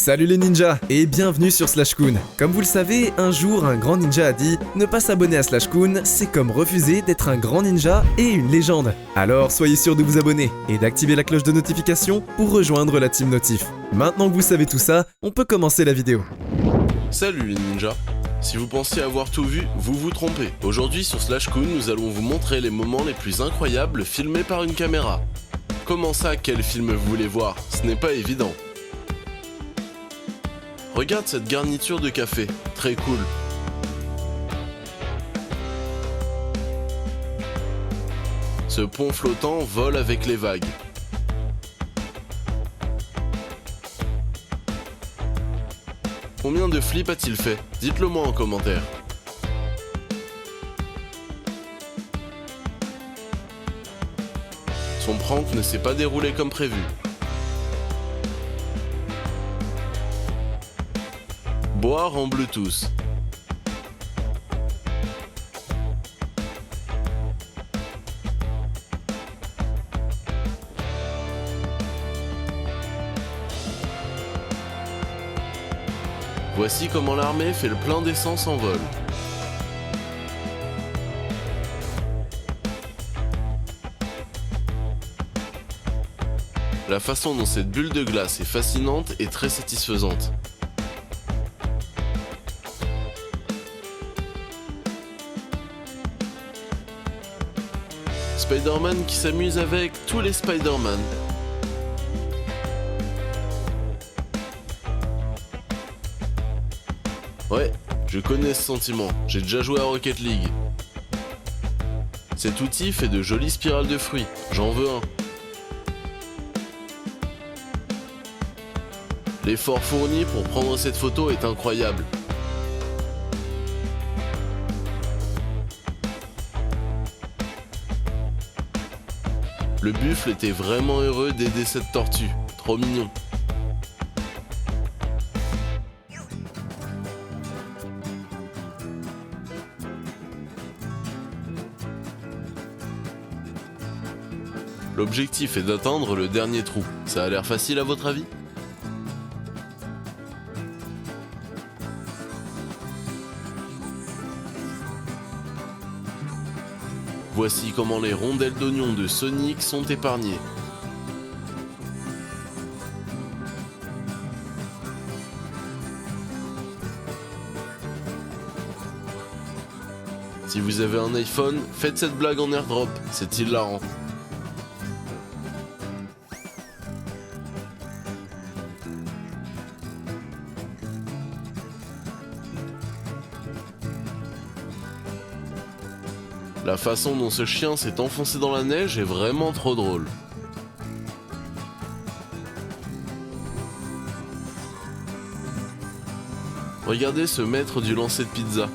Salut les ninjas et bienvenue sur Slashcoon. Comme vous le savez, un jour un grand ninja a dit « Ne pas s'abonner à Slashcoon, c'est comme refuser d'être un grand ninja et une légende ». Alors soyez sûr de vous abonner et d'activer la cloche de notification pour rejoindre la team Notif. Maintenant que vous savez tout ça, on peut commencer la vidéo. Salut les ninjas. Si vous pensiez avoir tout vu, vous vous trompez. Aujourd'hui sur Slashcoon, nous allons vous montrer les moments les plus incroyables filmés par une caméra. Comment ça, quel film vous voulez voir? Ce n'est pas évident. Regarde cette garniture de café, très cool. Ce pont flottant vole avec les vagues. Combien de flips a-t-il fait? Dites-le moi en commentaire. Son prank ne s'est pas déroulé comme prévu. Boire en Bluetooth. Voici comment l'armée fait le plein d'essence en vol. La façon dont cette bulle de glace est fascinante et très satisfaisante. Spider-Man qui s'amuse avec tous les Spider-Man. Ouais, je connais ce sentiment, j'ai déjà joué à Rocket League. Cet outil fait de jolies spirales de fruits, j'en veux un. L'effort fourni pour prendre cette photo est incroyable. Le buffle était vraiment heureux d'aider cette tortue, trop mignon. L'objectif est d'atteindre le dernier trou. Ça a l'air facile à votre avis? Voici comment les rondelles d'oignon de Sonic sont épargnées. Si vous avez un iPhone, faites cette blague en airdrop, c'est hilarant. La façon dont ce chien s'est enfoncé dans la neige est vraiment trop drôle. Regardez ce maître du lancer de pizza.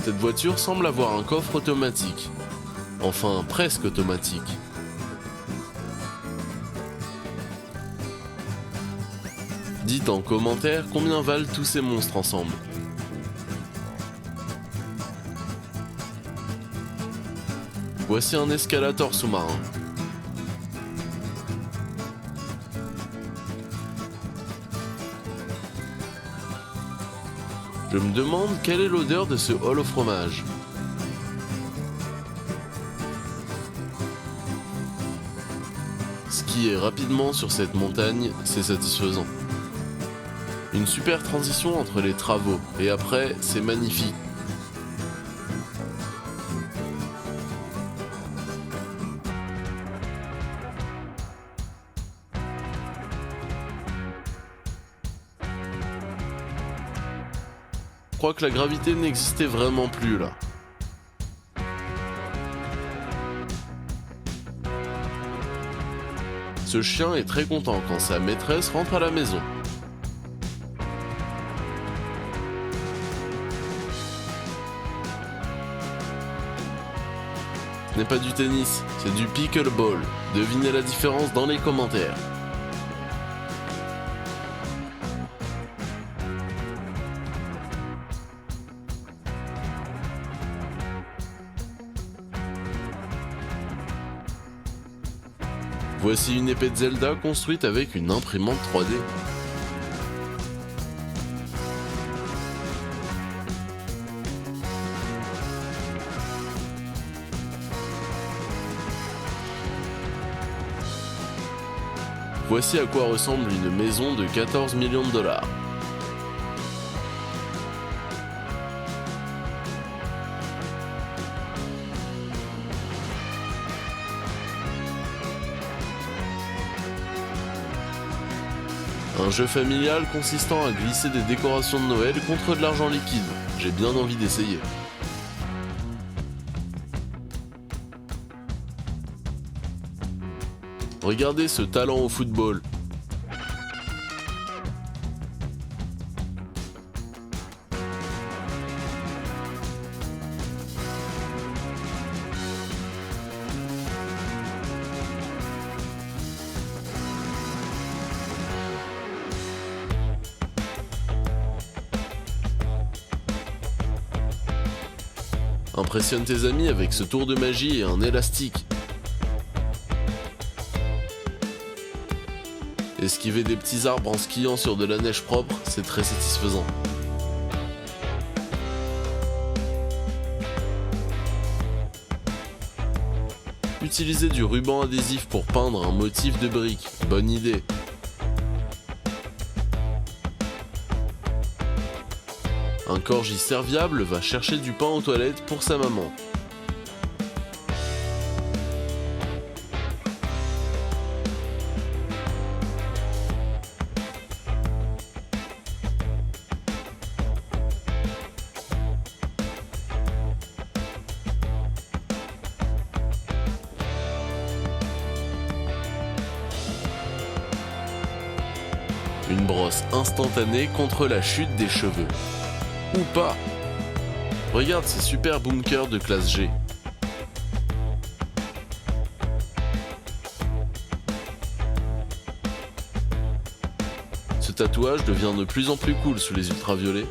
Cette voiture semble avoir un coffre automatique. Enfin, presque automatique. Dites en commentaire combien valent tous ces monstres ensemble. Voici un escalator sous-marin. Je me demande quelle est l'odeur de ce hall au fromage. Skier rapidement sur cette montagne, c'est satisfaisant. Une super transition entre les travaux, et après, c'est magnifique. Je crois que la gravité n'existait vraiment plus là. Ce chien est très content quand sa maîtresse rentre à la maison. Ce n'est pas du tennis, c'est du pickleball. Devinez la différence dans les commentaires. Voici une épée de Zelda construite avec une imprimante 3D. Voici à quoi ressemble une maison de 14 millions de dollars. Un jeu familial consistant à glisser des décorations de Noël contre de l'argent liquide. J'ai bien envie d'essayer. Regardez ce talent au football. Impressionne tes amis avec ce tour de magie et un élastique. Esquiver des petits arbres en skiant sur de la neige propre, c'est très satisfaisant. Utiliser du ruban adhésif pour peindre un motif de brique, bonne idée. Un corgi serviable va chercher du pain aux toilettes pour sa maman. Une brosse instantanée contre la chute des cheveux. Ou pas. Regarde ces super bunkers de classe G. Ce tatouage devient de plus en plus cool sous les ultraviolets.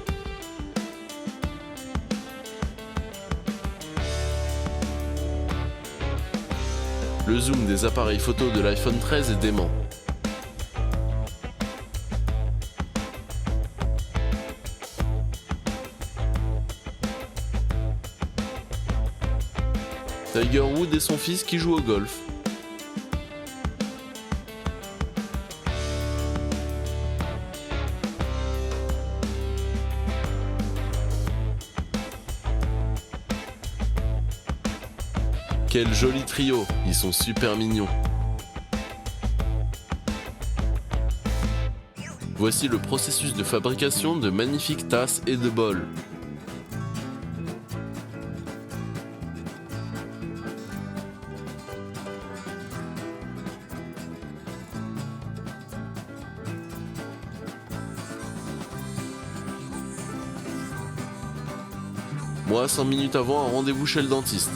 Le zoom des appareils photo de l'iPhone 13 est dément. Tiger Woods et son fils qui jouent au golf. Quel joli trio, ils sont super mignons. Voici le processus de fabrication de magnifiques tasses et de bols. Moi, 5 minutes avant un rendez-vous chez le dentiste.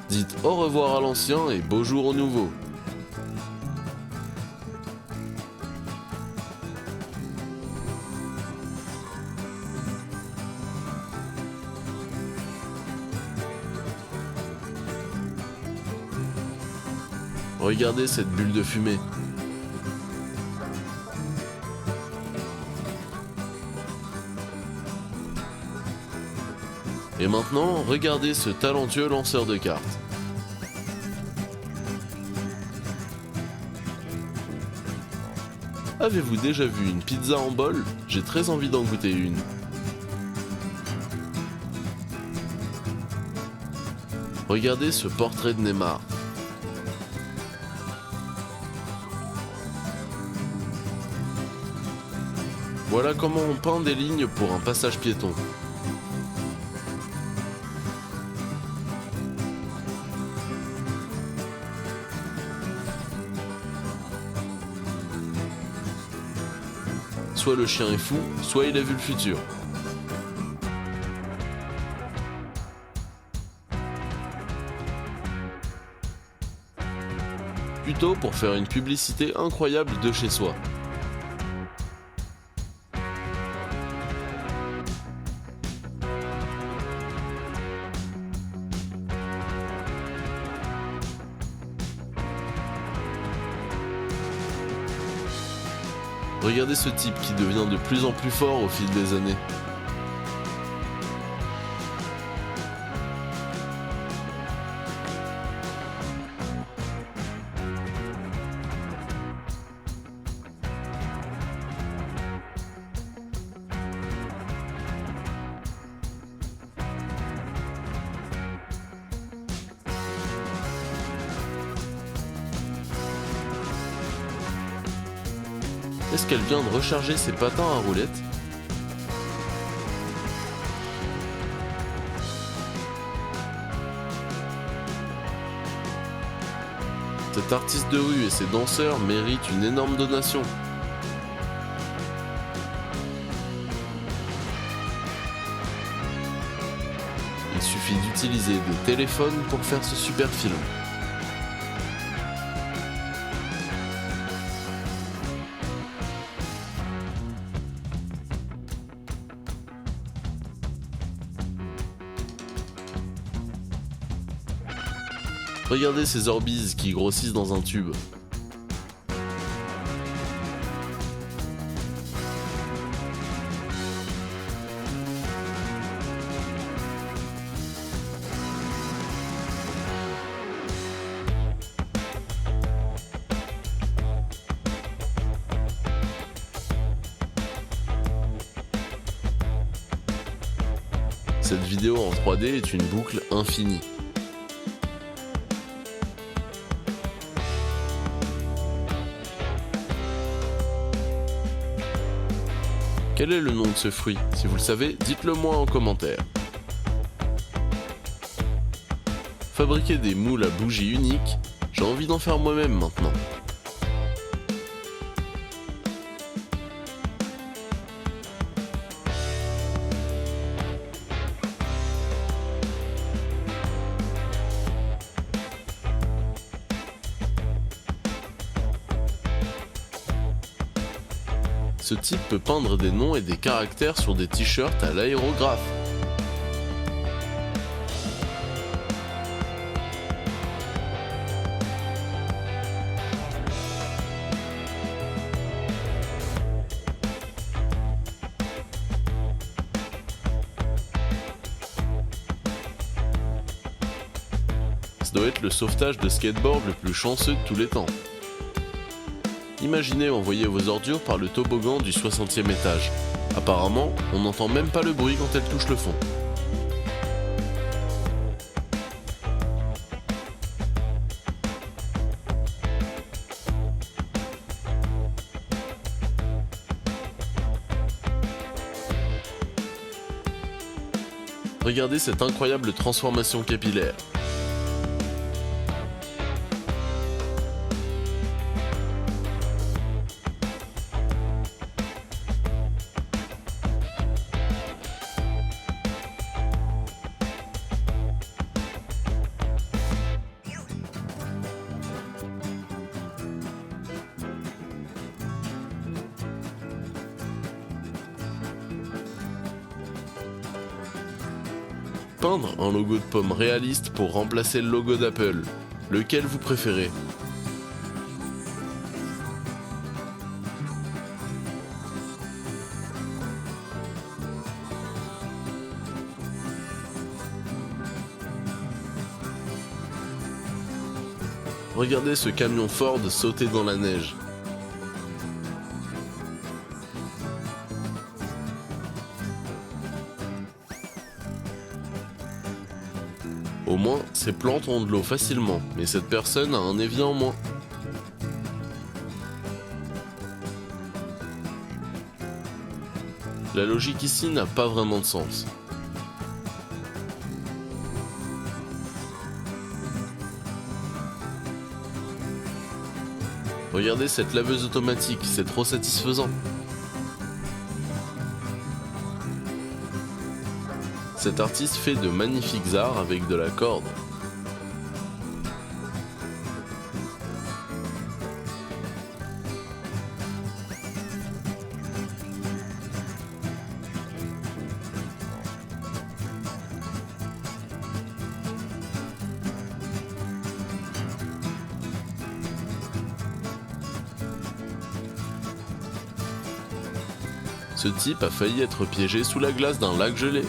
Dites au revoir à l'ancien et beau jour au nouveau. Regardez cette bulle de fumée. Et maintenant, regardez ce talentueux lanceur de cartes. Avez-vous déjà vu une pizza en bol? J'ai très envie d'en goûter une. Regardez ce portrait de Neymar. Voilà comment on peint des lignes pour un passage piéton. soit le chien est fou, soit il a vu le futur. Plutôt pour faire une publicité incroyable de chez soi. Regardez ce type qui devient de plus en plus fort au fil des années. Est-ce qu'elle vient de recharger ses patins à roulettes? Cet artiste de rue et ses danseurs méritent une énorme donation. Il suffit d'utiliser des téléphones pour faire ce super film. Regardez ces orbises qui grossissent dans un tube. Cette vidéo en 3D est une boucle infinie. Quel est le nom de ce fruit? Si vous le savez, dites-le moi en commentaire. Fabriquer des moules à bougies uniques, j'ai envie d'en faire moi-même maintenant. Ce type peut peindre des noms et des caractères sur des t-shirts à l'aérographe. Ça doit être le sauvetage de skateboard le plus chanceux de tous les temps. Imaginez envoyer vos ordures par le toboggan du 60e étage. Apparemment, on n'entend même pas le bruit quand elles touchent le fond. Regardez cette incroyable transformation capillaire. Peindre un logo de pomme réaliste pour remplacer le logo d'Apple. Lequel vous préférez? Regardez ce camion Ford sauter dans la neige. Au moins, ces plantes ont de l'eau facilement, mais cette personne a un évier en moins. La logique ici n'a pas vraiment de sens. Regardez cette laveuse automatique, c'est trop satisfaisant. Cet artiste fait de magnifiques arts avec de la corde. Ce type a failli être piégé sous la glace d'un lac gelé.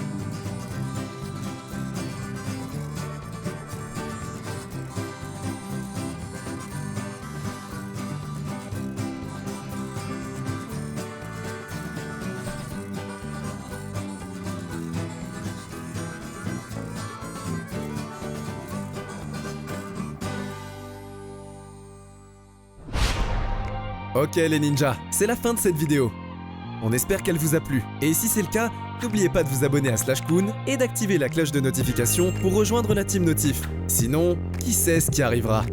Ok les ninjas, c'est la fin de cette vidéo. On espère qu'elle vous a plu. Et si c'est le cas, n'oubliez pas de vous abonner à Slashcoon et d'activer la cloche de notification pour rejoindre la team Notif. Sinon, qui sait ce qui arrivera ?